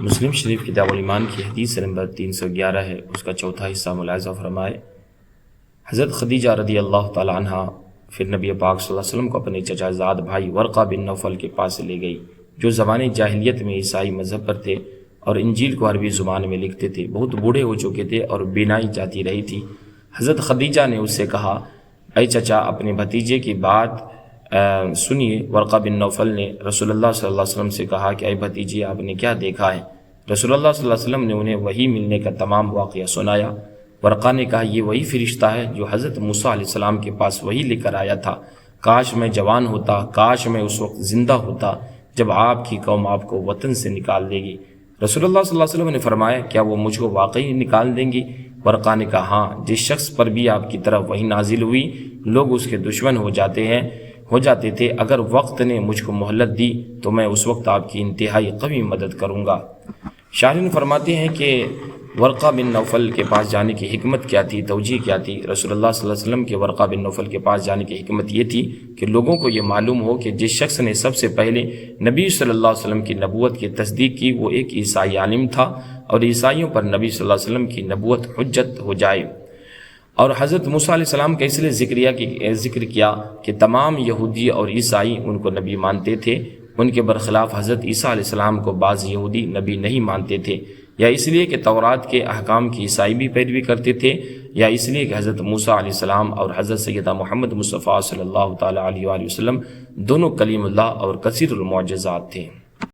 مسلم شریف کتاب الایمان کی حدیث نمبر 311 ہے، اس کا چوتھا حصہ ملاحظہ فرمائے۔ حضرت خدیجہ رضی اللہ تعالی عنہ پھر نبی پاک صلی اللہ علیہ وسلم کو اپنے چچا زاد بھائی ورقہ بن نوفل کے پاس لے گئی، جو زمانے جاہلیت میں عیسائی مذہب پر تھے اور انجیل کو عربی زبان میں لکھتے تھے، بہت بوڑھے ہو چکے تھے اور بینائی جاتی رہی تھی۔ حضرت خدیجہ نے اس سے کہا، اے چچا، اپنے بھتیجے کی بات سنیے۔ ورقہ بن نوفل نے رسول اللہ صلی اللہ علیہ وسلم سے کہا کہ اے بھتیجے، آپ نے کیا دیکھا ہے؟ رسول اللہ صلی اللہ علیہ وسلم نے انہیں وحی ملنے کا تمام واقعہ سنایا۔ ورقہ نے کہا، یہ وہی فرشتہ ہے جو حضرت موسیٰ علیہ السلام کے پاس وحی لے کر آیا تھا۔ کاش میں جوان ہوتا، کاش میں اس وقت زندہ ہوتا جب آپ کی قوم آپ کو وطن سے نکال دے گی۔ رسول اللہ صلی اللہ علیہ وسلم نے فرمایا، کیا وہ مجھ کو واقعی نکال دیں گی؟ ورقہ نے کہا، ہاں، جس شخص پر بھی آپ کی طرف وحی نازل ہوئی لوگ اس کے دشمن ہو جاتے تھے۔ اگر وقت نے مجھ کو مہلت دی تو میں اس وقت آپ کی انتہائی قوی مدد کروں گا۔ شارحین فرماتے ہیں کہ ورقہ بن نوفل کے پاس جانے کی حکمت کیا تھی، توجیہ کیا تھی؟ رسول اللہ صلی اللہ علیہ وسلم کے ورقہ بن نوفل کے پاس جانے کی حکمت یہ تھی کہ لوگوں کو یہ معلوم ہو کہ جس شخص نے سب سے پہلے نبی صلی اللہ علیہ وسلم کی نبوت کی تصدیق کی وہ ایک عیسائی عالم تھا، اور عیسائیوں پر نبی صلی اللہ علیہ وسلم کی نبوت حجت ہو جائے۔ اور حضرت موسیٰ علیہ السلام کا اس لیے ذکر کیا کہ تمام یہودی اور عیسائی ان کو نبی مانتے تھے۔ ان کے برخلاف حضرت عیسیٰ علیہ السلام کو بعض یہودی نبی نہیں مانتے تھے، یا اس لیے کہ تورات کے احکام کی عیسائی بھی پیروی کرتے تھے، یا اس لیے کہ حضرت موسیٰ علیہ السلام اور حضرت سیدنا محمد مصطفیٰ صلی اللہ تعالیٰ علیہ وآلہ وسلم دونوں کلیم اللہ اور کثیر المعجزات تھے۔